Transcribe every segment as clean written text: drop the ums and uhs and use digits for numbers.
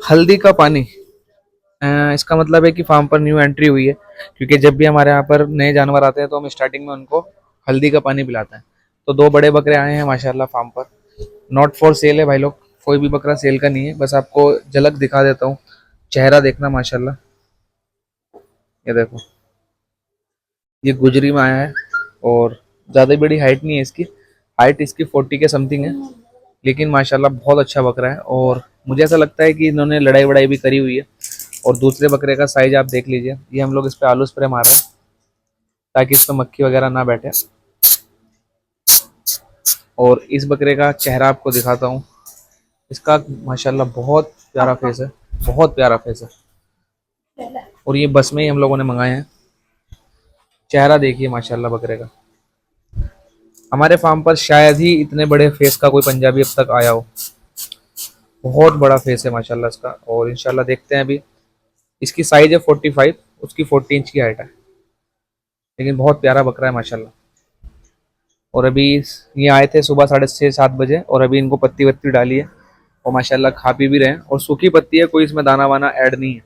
हल्दी का पानी। इसका मतलब है कि फार्म पर न्यू एंट्री हुई है, क्योंकि जब भी हमारे यहाँ पर नए जानवर आते हैं तो हम स्टार्टिंग में उनको हल्दी का पानी पिलाते हैं। तो दो बड़े बकरे आए हैं माशाल्लाह फार्म पर। नॉट फॉर सेल है भाई लोग, कोई भी बकरा सेल का नहीं है, बस आपको झलक दिखा देता हूँ। चेहरा देखना माशाल्लाह, ये देखो, ये गुजरी में आया है और ज़्यादा बड़ी हाइट नहीं है इसकी। हाइट इसकी 40 के समथिंग है, लेकिन माशाल्लाह बहुत अच्छा बकरा है। और मुझे ऐसा लगता है कि इन्होंने लड़ाई वड़ाई भी करी हुई है। और दूसरे बकरे का साइज आप देख लीजिए, ये हम लोग इस पे आलू स्प्रे मार रहे हैं ताकि इस पे मक्खी वगैरह ना बैठे। और इस बकरे का चेहरा आपको दिखाता हूँ। इसका माशाल्लाह बहुत प्यारा फेस है, बहुत प्यारा फेस है। और ये बस में ही हम लोगों ने मंगाए हैं। चेहरा देखिए माशाल्लाह बकरे का। हमारे फार्म पर शायद ही इतने बड़े फेस का कोई पंजाबी अब तक आया हो। बहुत बड़ा फेस है माशाल्लाह इसका। और इंशाल्लाह देखते हैं अभी। इसकी साइज है 45, उसकी 40 इंच की हाइट है, लेकिन बहुत प्यारा बकरा है माशाल्लाह। और अभी ये आए थे सुबह 6:30-7 बजे, और अभी इनको पत्ती वत्ती डाली है और माशाल्लाह खा पी भी रहे हैं। और सूखी पत्ती है, कोई इसमें दाना वाना ऐड नहीं है।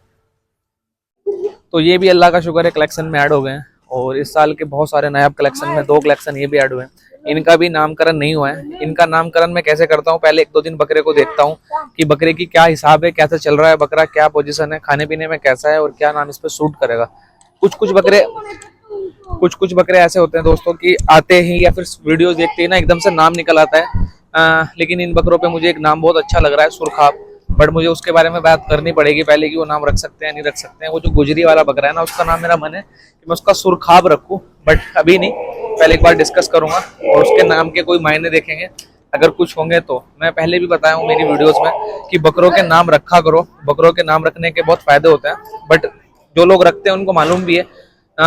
तो ये भी अल्लाह का शुक्र है कलेक्शन में ऐड हो गए हैं। और इस साल के बहुत सारे नायाब कलेक्शन में 2 कलेक्शन ये भी ऐड हुए हैं। इनका भी नामकरण नहीं हुआ है। इनका नामकरण मैं कैसे करता हूँ, पहले 1-2 दिन बकरे को देखता हूँ कि बकरे की क्या हिसाब है, कैसे चल रहा है बकरा, क्या पोजीशन है, खाने पीने में कैसा है और क्या नाम इस पर सूट करेगा। कुछ बकरे ऐसे होते हैं दोस्तों कि आते ही या फिर वीडियोस देखते ही ना एकदम से नाम निकल आता है। लेकिन इन बकरों पे मुझे एक नाम बहुत अच्छा लग रहा है, सुरखाब। बट मुझे उसके बारे में बात करनी पड़ेगी पहले कि वो नाम रख सकते हैं नहीं रख सकते हैं। वो जो गुजरी वाला बकरा है ना, उसका नाम मेरा मन है कि मैं उसका सुरखाब रखूं, बट अभी नहीं, पहले एक बार डिस्कस करूंगा और उसके नाम के कोई मायने देखेंगे। अगर कुछ होंगे तो मैं पहले भी बताया हूँ मेरी वीडियोस में कि बकरों के नाम रखा करो। बकरों के नाम रखने के बहुत फायदे होते हैं, बट जो लोग रखते हैं उनको मालूम भी है।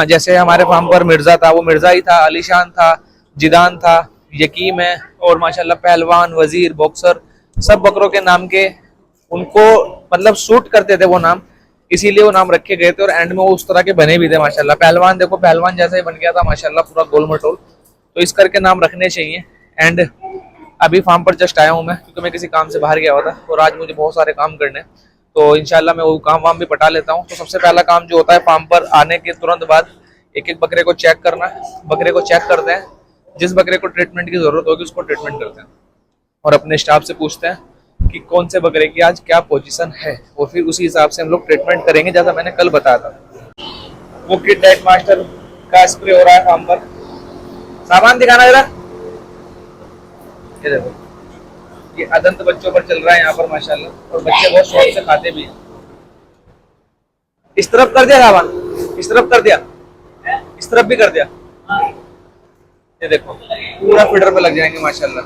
जैसे हमारे फार्म पर मिर्जा था, वो मिर्जा ही था, अलीशान था, जिदान था, यकीम है, और माशाल्लाह पहलवान, वजीर, बॉक्सर, सब बकरों के नाम के उनको मतलब सूट करते थे वो नाम, इसीलिए वो नाम रखे गए थे। और एंड में वो उस तरह के बने भी थे माशाल्लाह। पहलवान देखो, पहलवान जैसा ही बन गया था माशाल्लाह, पूरा गोल मटोल। तो इस करके नाम रखने चाहिए। एंड अभी फार्म पर जस्ट आया हूँ मैं, क्योंकि मैं किसी काम से बाहर गया हुआ था और आज मुझे बहुत सारे काम करने हैं। तो इंशाल्लाह मैं वो काम वाम भी पटा लेता हूँ। तो सबसे पहला काम जो होता है फार्म पर आने के तुरंत बाद, एक एक बकरे को चेक करना। बकरे को चेक करते हैं, जिस बकरे को ट्रीटमेंट की जरूरत होगी उसको ट्रीटमेंट करते हैं, और अपने स्टाफ से पूछते हैं कि कौन से बकरे की आज क्या पोजीशन है, और फिर उसी हिसाब से हम लोग ट्रीटमेंट करेंगे, जैसा मैंने कल बताया था। वो किड डाइट मास्टर का स्प्रे हो रहा है फार्म पर। सामान दिखाना जरा। ये देखो, ये अदंत बच्चों पर चल रहा है यहाँ पर माशाल्लाह, और बच्चे बहुत शौक से खाते भी हैं। इस तरफ कर दिया सामान, इस तरफ कर दिया, इस तरफ भी कर दिया। ये देखो पूरा फीडर पे लग जाएंगे माशाल्लाह।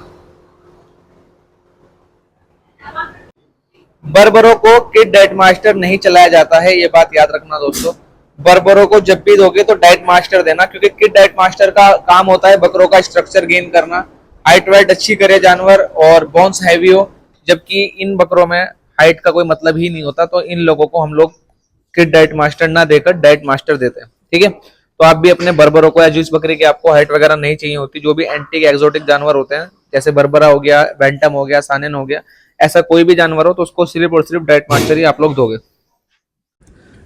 बर्बरों को किड डाइट मास्टर नहीं चलाया जाता है, ये बात याद रखना दोस्तों। बर्बरों को जब भी दोगे तो डाइट मास्टर देना, क्योंकि किड डाइट मास्टर का काम होता है बकरों का स्ट्रक्चर गेन करना, हाइट वाइट अच्छी करे जानवर और बोन्स हैवी हो। जबकि इन बकरों में हाइट का कोई मतलब ही नहीं होता, तो इन लोगों को हम लोग किड डाइट मास्टर ना देकर डाइट मास्टर देते हैं, ठीक है। तो आप भी अपने बर्बरों को, या जिस बकरी की आपको हाइट वगैरह नहीं चाहिए होती, जो भी एंटीक एक्सोटिक जानवर होते हैं, जैसे बर्बरा हो गया, बैंटम हो गया, सानेन हो गया, ऐसा कोई भी जानवर हो, तो उसको सिर्फ और सिर्फ डाइट मास्टर ही आप लोग दोगे।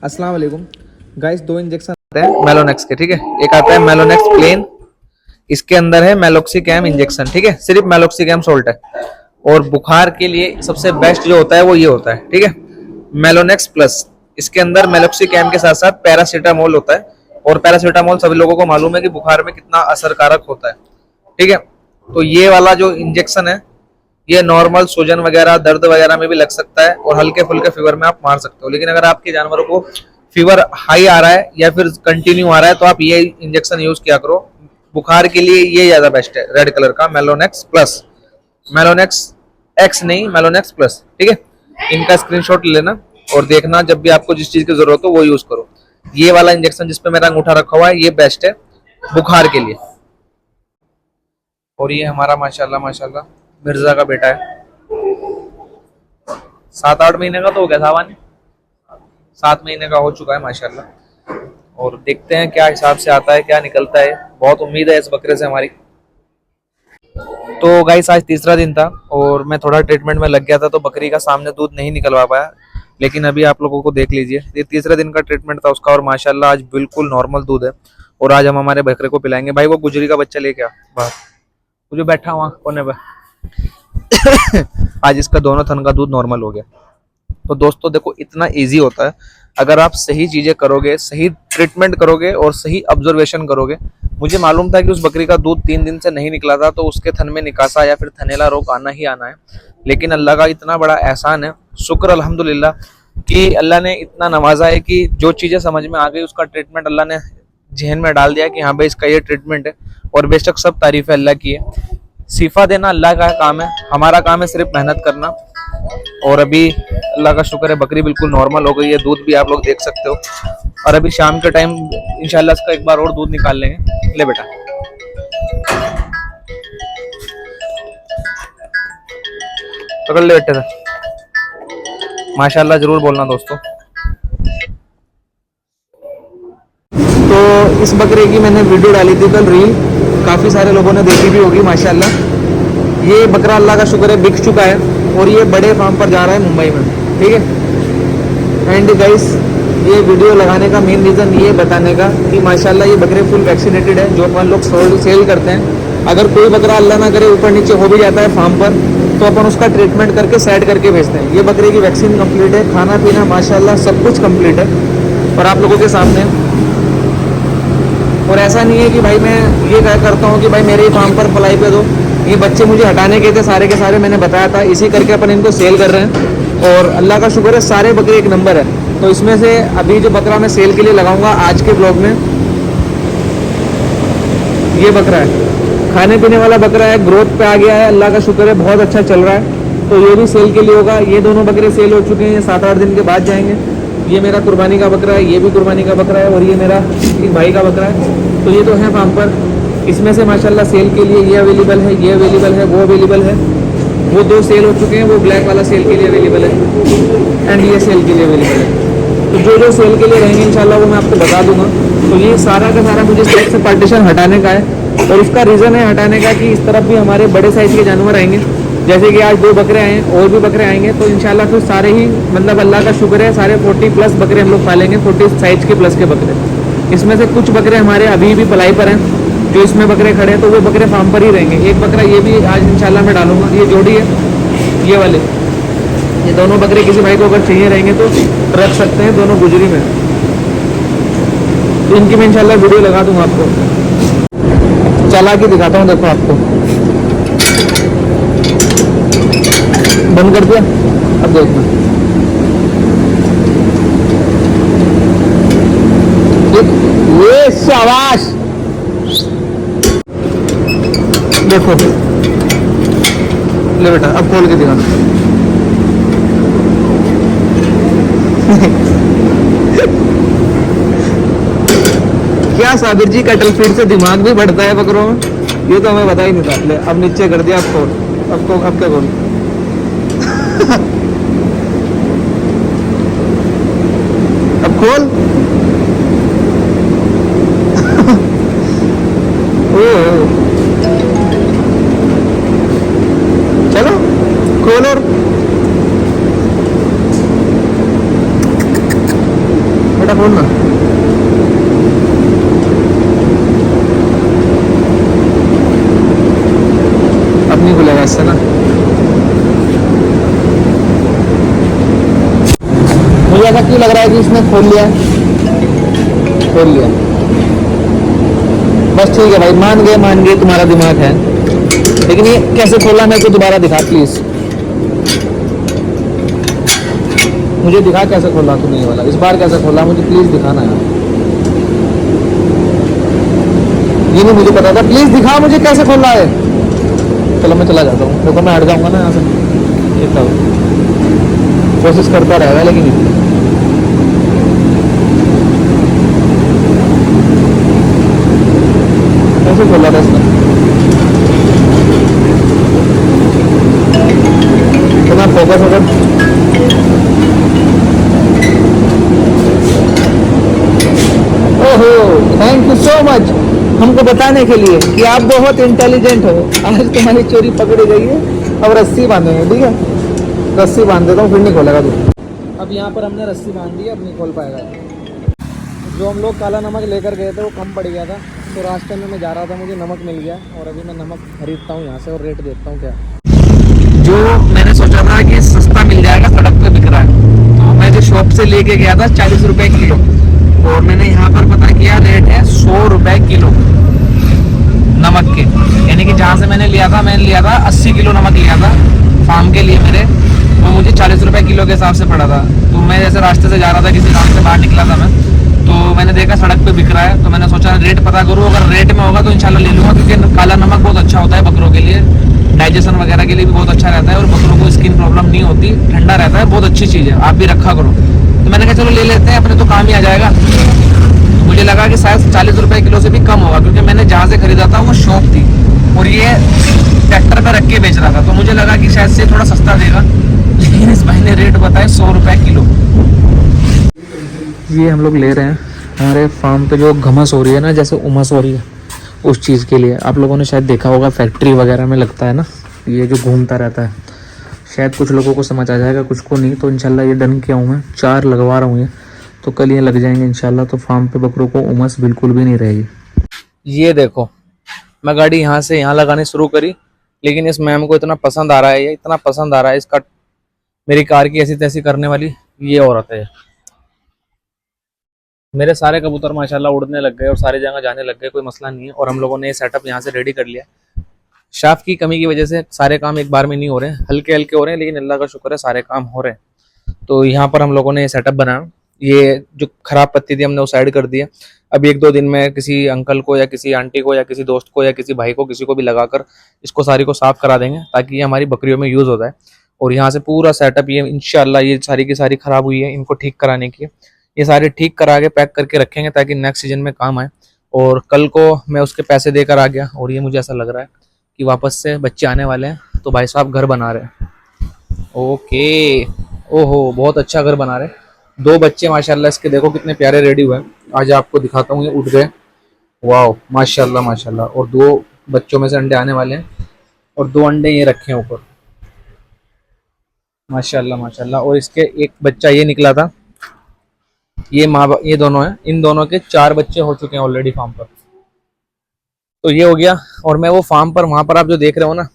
अस्सलाम वालेकुम गाइस, 2 इंजेक्शन आते हैं मेलोनेक्स के, ठीक है। एक आता है मेलोनेक्स प्लेन, इसके अंदर है मेलोक्सिकैम इंजेक्शन, ठीक है, सिर्फ मेलोक्सिकैम सोल्ट है। और बुखार के लिए सबसे बेस्ट जो होता है वो ये होता है, ठीक है, मेलोनेक्स प्लस। इसके अंदर मेलोक्सिकैम के साथ साथ पैरासीटामोल होता है, और पैरासीटामोल सभी लोगों को मालूम है कि बुखार में कितना असरकारक होता है, ठीक है। तो ये वाला जो इंजेक्शन है, ये नॉर्मल सूजन वगैरह, दर्द वगैरह में भी लग सकता है, और हल्के फुल्के फीवर में आप मार सकते हो। लेकिन अगर आपके जानवरों को फीवर हाई आ रहा है या फिर कंटिन्यू आ रहा है, तो आप ये इंजेक्शन यूज किया करो। बुखार के लिए ये ज्यादा बेस्ट है, रेड कलर का मेलोनेक्स प्लस, मेलोनेक्स एक्स नहीं, मेलोनेक्स प्लस, ठीक है। इनका स्क्रीनशॉट लेना और देखना, जब भी आपको जिस चीज की जरूरत हो वो यूज करो। ये वाला इंजेक्शन जिसपे मेरा अंगूठा रखा हुआ है, ये बेस्ट है बुखार के लिए। और ये हमारा माशाल्लाह माशाल्लाह मिर्जा का बेटा है, 7-8 महीने का तो हो गया था वानी, 7 महीने का हो चुका है माशाल्लाह। और देखते हैं क्या हिसाब से आता है, क्या निकलता है। बहुत उम्मीद है इस बकरे से हमारी। तो गाइस आज तीसरा दिन था और मैं थोड़ा ट्रीटमेंट में लग गया था, तो बकरी का सामने दूध नहीं निकलवा पाया। लेकिन अभी आप लोगों को देख लीजिए, ये तीसरे दिन का ट्रीटमेंट था उसका और माशाल्लाह आज बिल्कुल नॉर्मल दूध है। और आज हम हमारे बकरे को पिलाएंगे। भाई वो गुजरी का बच्चा लेके आ बाहर, वो जो बैठा हुआ कोने पे। आज इसका दोनों थन का दूध नॉर्मल हो गया। तो दोस्तों देखो इतना इजी होता है, अगर आप सही चीजें करोगे, सही ट्रीटमेंट करोगे और सही ऑब्जर्वेशन करोगे। मुझे मालूम था कि उस बकरी का दूध 3 दिन से नहीं निकला था, तो उसके थन में निकासा या फिर थनेला रोग आना ही आना है। लेकिन अल्लाह का इतना बड़ा एहसान है, शुक्र अल्हम्दुलिल्लाह कि अल्लाह ने इतना नवाजा है कि जो चीजें समझ में आ गई उसका ट्रीटमेंट अल्लाह ने जहन में डाल दिया कि हाँ भाई इसका ये ट्रीटमेंट है। और बेशक सब तारीफ है अल्लाह की है, सीफा देना अल्लाह का काम है, हमारा काम है सिर्फ मेहनत करना। और अभी अल्लाह का शुक्र है बकरी बिल्कुल नॉर्मल हो गई है, दूध भी आप लोग देख सकते हो। और अभी शाम के टाइम इंशाल्लाह इसका एक बार और दूध निकाल लेंगे। ले बेटा, पकड़ ले बेटे से। माशाल्लाह जरूर बोलना दोस्तों। तो इस बकरे की मैंने वीडियो डाली थी कल रील, काफ़ी सारे लोगों ने देखी भी होगी माशाल्लाह। ये बकरा अल्लाह का शुक्र है बिक चुका है और ये बड़े फार्म पर जा रहा है मुंबई में, ठीक है। एंड गाइस ये वीडियो लगाने का मेन रीज़न ये बताने का कि माशाल्लाह ये बकरे फुल वैक्सीनेटेड है, जो अपन लोग सेल करते हैं। अगर कोई बकरा अल्लाह ना करे ऊपर नीचे हो भी जाता है फार्म पर, तो अपन उसका ट्रीटमेंट करके सेट करके भेजते हैं। ये बकरे की वैक्सीन कंप्लीट है, खाना पीना माशाल्लाह सब कुछ कंप्लीट है और आप लोगों के सामने। और ऐसा नहीं है कि भाई मैं ये क्या करता हूँ कि भाई मेरे ही फार्म पर पलाई पे दो। ये बच्चे मुझे हटाने के थे सारे के सारे, मैंने बताया था, इसी करके अपन इनको सेल कर रहे हैं। और अल्लाह का शुक्र है सारे बकरे एक नंबर है। तो इसमें से अभी जो बकरा मैं सेल के लिए लगाऊंगा आज के ब्लॉग में, ये बकरा है, खाने पीने वाला बकरा है, ग्रोथ पे आ गया है, अल्लाह का शुक्र है बहुत अच्छा चल रहा है। तो ये भी सेल के लिए होगा। ये दोनों बकरे सेल हो चुके हैं, ये 7-8 दिन के बाद जाएंगे। ये मेरा कुर्बानी का बकरा है, ये भी कुर्बानी का बकरा है और ये मेरा एक भाई का बकरा है। तो ये तो है फार्म पर। इसमें से माशाल्लाह सेल के लिए ये अवेलेबल है, ये अवेलेबल है, वो अवेलेबल है। वो 2 सेल हो चुके हैं, वो ब्लैक वाला सेल के लिए अवेलेबल है एंड ये सेल के लिए अवेलेबल है। तो जो जो सेल के लिए रहेंगे इंशाल्लाह वो मैं आपको बता दूंगा। तो ये सारा का सारा मुझे स्टेट से पार्टीशन हटाने का है और उसका रीज़न है हटाने का कि इस तरफ भी हमारे बड़े साइज़ के जानवर आएंगे। जैसे कि आज 2 बकरे आए हैं और भी बकरे आएंगे, तो इंशाल्लाह फिर सारे ही मतलब अल्लाह का शुक्र है सारे 40 प्लस बकरे हम लोग पालेंगे, 40 साइज के प्लस के बकरे। इसमें से कुछ बकरे हमारे अभी भी पलाई पर हैं, जो इसमें बकरे खड़े हैं, तो वो बकरे फार्म पर ही रहेंगे। एक बकरा ये भी आज इंशाल्लाह मैं डालूंगा, ये जोड़ी है ये वाले। ये दोनों बकरे किसी भाई को अगर चाहिए रहेंगे तो रख सकते हैं, दोनों गुजरी में। तो इनकी मैं इंशाल्लाह वीडियो लगा दूंगा आपको, चला के दिखाता हूँ। देखो आपको बंद कर दिया, अब देखना ये शाबाश। देखो ले बेटा, अब खोल के दिखाना। क्या साबिर जी कटल फीड से दिमाग भी बढ़ता है बकरों में, ये तो हमें पता ही नहीं था। ले अब नीचे कर दिया, अब खोल, अब क्या खोल। अब खोल। चलो खोल और बेटा खोल ना। अब नहीं खुलेगा इससे ना। मुझे ऐसा क्यों लग रहा है कि इसने खोल लिया, बस ठीक है भाई, मान गए तुम्हारा दिमाग है। लेकिन ये कैसे खोला मेरे को दोबारा दिखा प्लीज, मुझे दिखा कैसे खोला तूने ये वाला, इस बार कैसे खोला मुझे प्लीज दिखाना यार। ये नहीं मुझे पता था, प्लीज दिखा मुझे कैसे खोला है। चलो मैं चला जाता हूँ, देखो मैं हट जाऊंगा ना यहाँ से। इतना कोशिश करता रहेगा लेकिन कैसे खोला था इसने, तो मैं फोकस अगर ओहो थैंक यू सो मच हमको बताने के लिए कि आप बहुत इंटेलिजेंट हो। आज तुम्हारी चोरी पकड़ी गई है, अब रस्सी बांधेंगे, ठीक है रस्सी बांध देता हूँ, फिर नहीं खोलेगा तू। अब यहाँ पर हमने रस्सी बांध दी, अब नहीं खोल पाएगा। जो हम लोग काला नमक लेकर गए थे वो कम पड़ गया था, तो रास्ते में मैं जा रहा था, मुझे नमक मिल गया और अभी मैं नमक खरीदता हूँ यहाँ से और रेट देखता हूँ क्या। जो मैंने सोचा था कि सस्ता मिल जाएगा, सड़क पे बिक रहा है, तो मैं जो शॉप से लेके गया था 40 रुपए किलो, और मैंने यहाँ पर पता किया रेट है 100 रुपए किलो नमक के। यानी कि जहाँ से मैंने लिया था 80 किलो नमक लिया था फार्म के लिए मेरे, तो मुझे 40 रुपए किलो के हिसाब से पड़ा था। तो मैं जैसे रास्ते से जा रहा था, किसी काम से बाहर निकला था मैं, तो मैंने देखा सड़क पे बिक रहा है, तो मैंने सोचा रेट पता करूँ, अगर रेट में होगा तो इंशाल्लाह ले लूँगा, क्योंकि काला नमक बहुत अच्छा होता है बकरों के लिए, डाइजेशन वगैरह के लिए भी बहुत अच्छा रहता है, और बकरों को स्किन प्रॉब्लम नहीं होती, ठंडा रहता है, बहुत अच्छी चीज़ है, आप भी रखा करो। तो मैंने कहा चलो ले लेते हैं, अपने तो काम ही आ जाएगा। तो मुझे लगा कि शायद 40 रुपए किलो से भी कम होगा, क्योंकि मैंने जहाँ से खरीदा था वो शॉप थी और ये ट्रैक्टर पर रख के बेच रहा था, तो मुझे लगा कि शायद से थोड़ा सस्ता देगा, लेकिन इस भाई ने रेट बताया 100 रुपए किलो। ये हम लोग ले रहे हैं हमारे फार्म पे, जो घमस हो रही है ना, जैसे उमस हो रही है, उस चीज़ के लिए। आप लोगों ने शायद देखा होगा फैक्ट्री वगैरह में लगता है ना, ये जो घूमता रहता है, शायद कुछ लोगों को समझ आ जाएगा, कुछ को नहीं। तो इंशाल्लाह ये डन किया हूँ मैं, 4 लगवा रहा हूँ ये, तो कल ये लग जाएंगे इंशाल्लाह, तो फार्म पे बकरों को उमस बिल्कुल भी नहीं रहेगी। ये देखो, मैं गाड़ी यहाँ से यहाँ लगानी शुरू करी, लेकिन इस मैम को इतना पसंद आ रहा है, ये इतना पसंद आ रहा है इसका, मेरी कार की ऐसी तैसी करने वाली ये औरत है। मेरे सारे कबूतर माशाल्लाह उड़ने लग गए और सारी जगह जाने लग गए, कोई मसला नहीं है। और हम लोगों ने ये सेटअप यहाँ से रेडी कर लिया। शाफ्ट की कमी की वजह से सारे काम एक बार में नहीं हो रहे हैं, हल्के हल्के हो रहे हैं, लेकिन अल्लाह का शुक्र है सारे काम हो रहे हैं। तो यहाँ पर हम लोगों ने ये सेटअप बनाया, ये जो खराब पत्ती थी हमने वो साइड कर दिया। अभी 1-2 दिन में किसी अंकल को या किसी आंटी को या किसी दोस्त को या किसी भाई को, किसी को भी लगाकर इसको सारी को साफ करा देंगे, ताकि ये हमारी बकरियों में यूज़ हो जाए। और यहाँ से पूरा सेटअप ये इंशाल्लाह, ये सारी की सारी खराब हुई है, इनको ठीक कराने की, ये सारे ठीक करा के पैक करके रखेंगे ताकि नेक्स्ट सीजन में काम आए। और कल को मैं उसके पैसे देकर आ गया, और ये मुझे ऐसा लग रहा है कि वापस से बच्चे आने वाले हैं, तो भाई साहब घर बना रहे हैं। ओके, ओहो बहुत अच्छा घर बना रहे हैं। 2 बच्चे माशाल्लाह इसके, देखो कितने प्यारे रेडी हुए हैं। आज आपको दिखाता हूँ, ये उठ गए, वाह माशाल्लाह माशाल्लाह। और 2 बच्चों में से अंडे आने वाले हैं, और 2 अंडे ये रखे हैं ऊपर, माशाल्लाह माशाल्लाह। और इसके एक बच्चा ये निकला था, ये दोनों हैं, इन दोनों के 4 बच्चे हो चुके हैं ऑलरेडी फार्म पर। तो ये हो गया। और मैं वो फार्म पर, वहां पर आप जो देख रहे हो ना,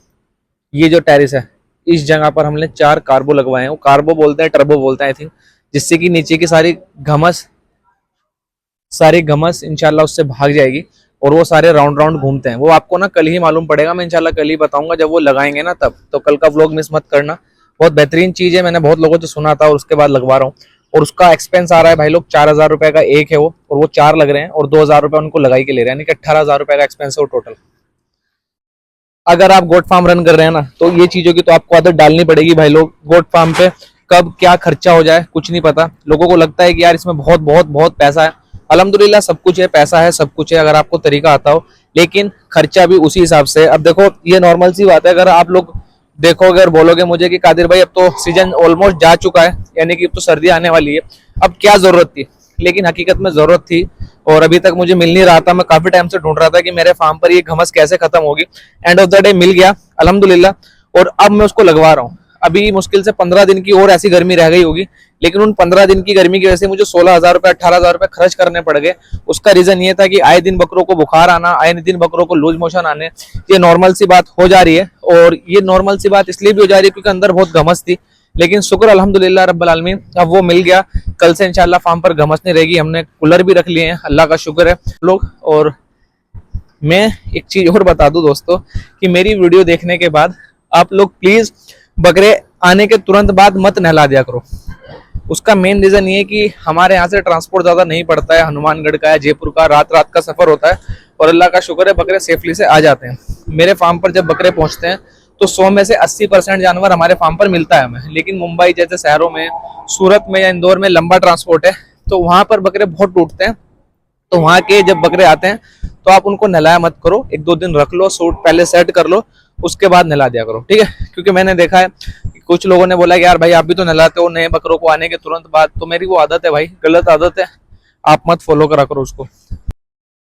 ये जो टेरिस है, इस जगह पर हमने 4 कार्बो लगवाए हैं। वो कार्बो बोलते हैं, टर्बो बोलते हैं आई थिंक, जिससे कि नीचे की सारी घमस इंशाल्लाह उससे भाग जाएगी, और वो सारे राउंड राउंड घूमते हैं। वो आपको ना कल ही मालूम पड़ेगा, मैं इंशाल्लाह कल ही बताऊंगा जब वो लगाएंगे ना तब। तो कल का व्लॉग मिस मत करना, बहुत बेहतरीन चीज़ है, मैंने बहुत लोगों से सुना था और उसके बाद लगवा रहा हूँ। और उसका एक्सपेंस आ रहा है भाई लोग 4000 रुपए का एक है वो, और वो 4 लग रहे हैं, और 2000 रुपए उनको लगाई के ले रहे हैं, यानी कि 18,000 रुपए का एक्सपेंस है वो टोटल। अगर आप गोट फार्म रन कर रहे हैं ना, तो ये चीजों की तो आपको आदत डालनी पड़ेगी भाई लोग। गोट फार्म पे कब क्या खर्चा हो जाए कुछ नहीं पता। लोगों को लगता है कि यार इसमें बहुत बहुत बहुत पैसा है, अल्हम्दुलिल्लाह सब कुछ है, पैसा है, सब कुछ है, अगर आपको तरीका आता हो, लेकिन खर्चा भी उसी हिसाब से। अब देखो ये नॉर्मल सी बात है, अगर आप लोग देखोगे और बोलोगे मुझे कि कादिर भाई अब तो सीजन ऑलमोस्ट जा चुका है, यानी कि अब तो सर्दी आने वाली है, अब क्या जरूरत थी, लेकिन हकीकत में जरूरत थी, और अभी तक मुझे मिल नहीं रहा था। मैं काफी टाइम से ढूंढ रहा था कि मेरे फार्म पर ये घमस कैसे खत्म होगी। End of the day meal गया अल्हम्दुलिल्लाह, और अब मैं उसको लगवा रहा हूँ। अभी मुश्किल से 15 दिन की और ऐसी गर्मी रह गई होगी, लेकिन उन 15 दिन की गर्मी की वजह से मुझे 16,000 रुपए 18,000 रुपए खर्च करने पड़ गए। उसका रीजन ये था कि आए दिन बकरों को बुखार आना, आए दिन बकरों को लूज मोशन आने, ये नॉर्मल सी बात हो जा रही है। और ये नॉर्मल सी बात इसलिए भी हो जा रही है क्योंकि अंदर बहुत घमस थी, लेकिन शुक्र अल्हम्दुलिल्लाह रब्बल आलमीन अब वो मिल गया। कल से इंशाल्लाह फार्म पर घमस नहीं रहेगी। हमने कूलर भी रख लिए हैं, अल्लाह का शुक्र है लोग। और मैं एक चीज और बता दूं दोस्तों, कि मेरी वीडियो देखने के बाद आप लोग प्लीज बकरे आने के तुरंत बाद मत नहला दिया करो। उसका मेन रीजन ये है कि हमारे यहाँ से ट्रांसपोर्ट ज्यादा नहीं पड़ता है, हनुमानगढ़ का है, जयपुर का, रात रात का सफर होता है, और अल्लाह का शुक्र है बकरे सेफली से आ जाते हैं। मेरे फार्म पर जब बकरे पहुंचते हैं तो 100 में से 80% जानवर हमारे फार्म पर मिलता है हमें। लेकिन मुंबई जैसे शहरों में, सूरत में या इंदौर में लंबा ट्रांसपोर्ट है, तो वहां पर बकरे बहुत टूटते हैं। तो वहां के जब बकरे आते हैं तो आप उनको नहलाया मत करो, 1-2 दिन रख लो, सूट पहले सेट कर लो, उसके बाद नहला दिया करो, ठीक है। क्योंकि मैंने देखा है कुछ लोगों ने बोला कि यार भाई आप भी तो नहलाते हो नए बकरों को आने के तुरंत बाद, तो मेरी वो आदत है भाई, गलत आदत है, आप मत फॉलो करा करो उसको।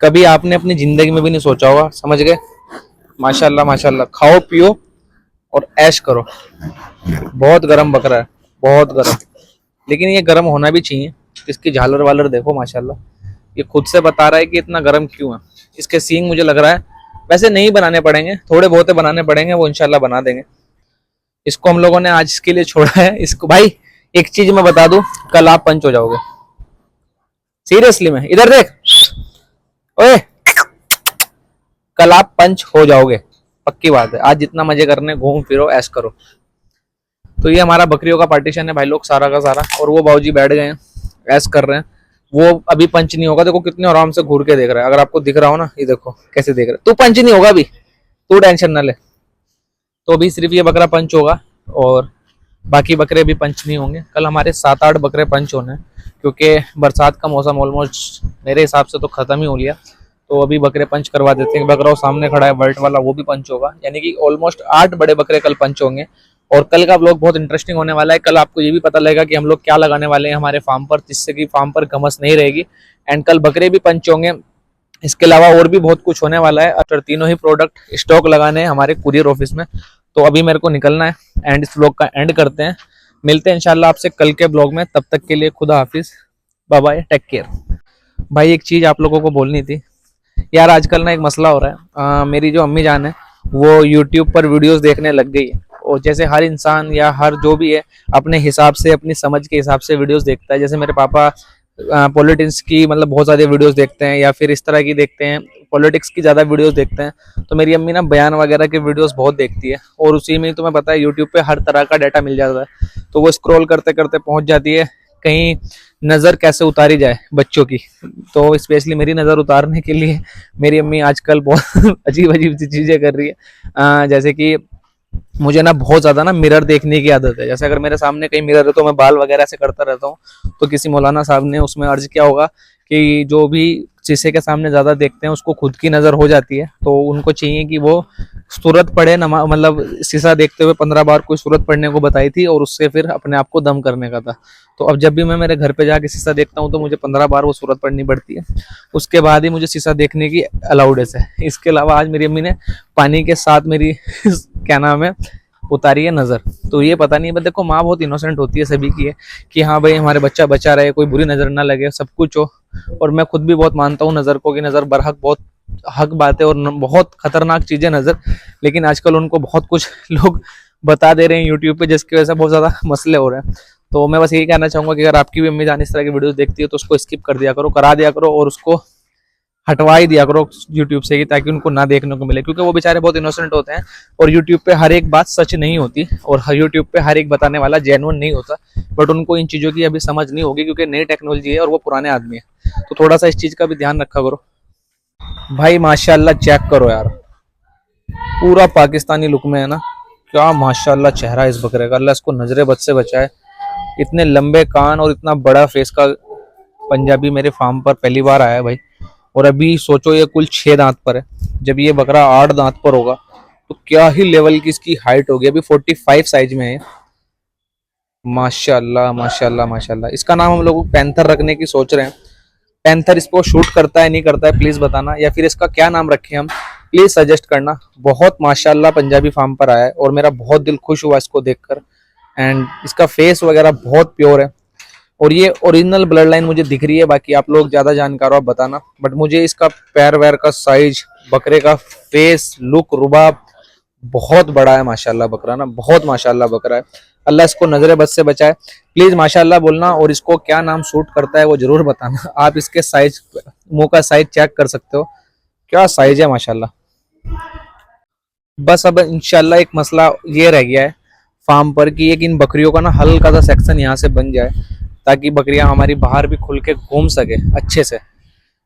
कभी आपने अपनी जिंदगी में भी नहीं सोचा होगा, समझ गए। माशाल्लाह माशाल्लाह, खाओ पियो और ऐश करो। बहुत गर्म बकरा है, बहुत गर्म। लेकिन ये गर्म होना भी चाहिए। इसकी झालर वालर देखो माशाल्लाह, ये खुद से बता रहा है कि इतना गर्म क्यों है। इसके सींग मुझे लग रहा है वैसे नहीं बनाने पड़ेंगे, थोड़े बहुत बनाने पड़ेंगे, वो इंशाल्लाह बना देंगे। इसको हम लोगों ने आज इसके लिए छोड़ा है। इसको भाई एक चीज मैं बता दूं, कल आप पंच हो जाओगे सीरियसली। में इधर देख, ओए कल आप पंच हो जाओगे, पक्की बात है। आज जितना मजे करने, घूम फिरो, ऐश करो। तो ये हमारा बकरियों का पार्टीशन है भाई लोग, सारा का सारा। और वो बाबूजी बैठ गए हैं, ऐश कर रहे हैं। वो अभी पंच नहीं होगा, देखो कितने आराम से घूर के देख रहा है। अगर आपको दिख रहा हो ना, ये देखो कैसे देख रहा है। तू पंच नहीं होगा अभी, तू टेंशन ना ले। तो अभी सिर्फ ये बकरा पंच होगा और बाकी बकरे भी पंच नहीं होंगे। कल हमारे 7-8 बकरे पंच होने हैं, क्योंकि बरसात का मौसम ऑलमोस्ट मेरे हिसाब से तो खत्म ही हो लिया। तो अभी बकरे पंच करवा देते हैं। बकरा सामने खड़ा है वर्ल्ट वाला, वो भी पंच होगा। यानी कि ऑलमोस्ट 8 बड़े बकरे कल पंच होंगे। और कल का व्लॉग बहुत इंटरेस्टिंग होने वाला है। कल आपको ये भी पता लगेगा कि हम लोग क्या लगाने वाले हैं हमारे फार्म पर, जिससे कि फार्म पर घमस नहीं रहेगी। एंड कल बकरे भी पंच होंगे। इसके अलावा और भी बहुत कुछ होने वाला है। आफ्टर तीनों ही प्रोडक्ट स्टॉक लगाने हैं हमारे कुरियर ऑफिस में। तो अभी मेरे को निकलना है एंड इस व्लॉग का एंड करते हैं। मिलते हैं इंशाल्लाह आपसे कल के ब्लॉग में। तब तक के लिए खुदा हाफिज, बाय बाय, टेक केयर। भाई एक चीज आप लोगों को बोलनी थी यार, आजकल ना एक मसला हो रहा है। मेरी जो अम्मी जान है वो यूट्यूब पर वीडियोस देखने लग गई है। और जैसे हर इंसान या हर जो भी है अपने हिसाब से, अपनी समझ के हिसाब से वीडियोस देखता है। जैसे मेरे पापा पॉलिटिक्स की मतलब बहुत सारी वीडियोस देखते हैं, या फिर इस तरह की देखते हैं, पॉलिटिक्स की ज़्यादा वीडियोस देखते हैं। तो मेरी अम्मी ना बयान वगैरह के वीडियोस बहुत देखती है। और उसी में तुम्हें पता है यूट्यूब पे हर तरह का डाटा मिल जाता है। तो वो स्क्रॉल करते करते पहुंच जाती है कहीं नज़र कैसे उतारी जाए बच्चों की। तो स्पेशली मेरी नज़र उतारने के लिए मेरी अम्मी आजकल बहुत अजीब अजीब सी चीज़ें कर रही है। जैसे कि मुझे ना बहुत ज्यादा ना मिरर देखने की आदत है। जैसे अगर मेरे सामने कहीं मिरर है तो मैं बाल वगैरह से करता रहता हूँ। तो किसी मौलाना साहब ने उसमें अर्ज किया होगा कि जो भी शीशे के सामने ज्यादा देखते हैं उसको खुद की नजर हो जाती है। तो उनको चाहिए कि वो सूरत पढ़े, मतलब शीशा देखते हुए 15 बार कोई सूरत पढ़ने को बताई थी और उससे फिर अपने आप को दम करने का था। तो अब जब भी मैं मेरे घर पे जाके शीशा देखता हूँ तो मुझे 15 बार वो सूरत पढ़नी पड़ती है। उसके बाद ही मुझे शीशा देखने की अलाउडेस है। इसके अलावा आज मेरी अम्मी ने पानी के साथ मेरी क्या नाम है उतारी है नजर। तो ये पता नहीं, बट देखो माँ बहुत इनोसेंट होती है, सभी की है कि हाँ भाई हमारे बच्चा बचा रहे, कोई बुरी नजर ना लगे, सब कुछ हो। और मैं खुद भी बहुत मानता हूँ नजर को, कि नजर बरहक बहुत हक बात है और बहुत खतरनाक चीज है नजर। लेकिन आजकल उनको बहुत कुछ लोग बता दे रहे हैं यूट्यूब पे, जिसकी वजह से बहुत ज्यादा मसले हो रहे हैं। तो मैं बस यही कहना चाहूंगा कि अगर आपकी भी अम्मी जान इस तरह की वीडियोस देखती है तो उसको स्किप कर दिया करो, करा दिया करो, और उसको हटवा ही दिया करो यूट्यूब से, ताकि उनको ना देखने को मिले। क्योंकि वो बेचारे बहुत इनोसेंट होते हैं और यूट्यूब पे हर एक बात सच नहीं होती, और यूट्यूब पे हर एक बताने वाला जेन्युइन नहीं होता। बट उनको इन चीज़ों की अभी समझ नहीं होगी, क्योंकि नई टेक्नोलॉजी है और वो पुराने आदमी है। तो थोड़ा सा इस चीज़ का भी ध्यान रखा करो। भाई माशाल्लाह चेक करो यार, पूरा पाकिस्तानी लुक में है ना। क्या माशाल्लाह चेहरा इस बकरे का, अल्लाह इसको नजरे बद से बचाए। इतने लंबे कान और इतना बड़ा फेस का पंजाबी मेरे फार्म पर पहली बार आया है भाई। और अभी सोचो ये कुल 6 दांत पर है, जब ये बकरा 8 दांत पर होगा तो क्या ही लेवल की इसकी हाइट होगी। अभी 45 साइज में है। माशाल्लाह माशाल्लाह माशाल्लाह। इसका नाम हम लोग पैंथर रखने की सोच रहे हैं। पैंथर इसको शूट करता है नहीं करता है प्लीज बताना, या फिर इसका क्या नाम रखें हम, प्लीज सजेस्ट करना। बहुत माशाल्लाह पंजाबी फार्म पर आया है और मेरा बहुत दिल खुश हुआ इसको देखकर। एंड इसका फेस वगैरह बहुत प्योर है और ये ओरिजिनल ब्लड लाइन मुझे दिख रही है। बाकी आप लोग ज्यादा जानकार हो आप बताना, बट मुझे इसका पैर वैर का साइज, बकरे का फेस लुक, रुबाब बहुत बड़ा है माशाल्लाह। बकरा ना बहुत माशाल्लाह बकरा है। अल्लाह इसको नजरे बद से बचाए। प्लीज माशाल्लाह बोलना, और इसको क्या नाम सूट करता है वो जरूर बताना। आप इसके साइज, मुंह का साइज चेक कर सकते हो, क्या साइज है माशाल्लाह। बस अब इंशाल्लाह एक मसला ये रह गया है फार्म पर कि एक इन बकरियों का ना हल्का सा सेक्शन यहाँ से बन जाए, ताकि बकरियां हमारी बाहर भी खुल के घूम सके अच्छे से।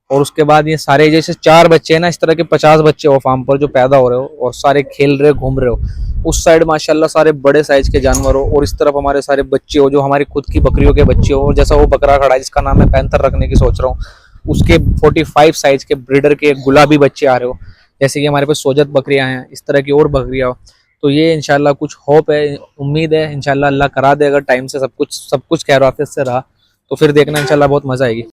और उसके बाद ये सारे जैसे 4 बच्चे हैं ना, इस तरह के 50 बच्चे हो फार्म पर जो पैदा हो रहे हो और सारे खेल रहे हो, घूम रहे हो। उस साइड माशाल्लाह सारे बड़े साइज के जानवर हो और इस तरफ हमारे सारे बच्चे हो जो हमारी खुद की बकरियों के बच्चे हो। और जैसा वो बकरा खड़ा है जिसका नाम मैं पैंथर रखने की सोच रहा हूँ, उसके 45 साइज के ब्रीडर के गुलाबी बच्चे आ रहे हो। जैसे कि हमारे पास सोजत बकरियां हैं, इस तरह की और बकरियां हो। तो ये इंशाल्लाह कुछ होप है, उम्मीद है इंशाल्लाह अल्लाह करा दे। अगर टाइम से सब कुछ खैर आफियत से रहा तो फिर देखना इंशाल्लाह बहुत मजा आएगी।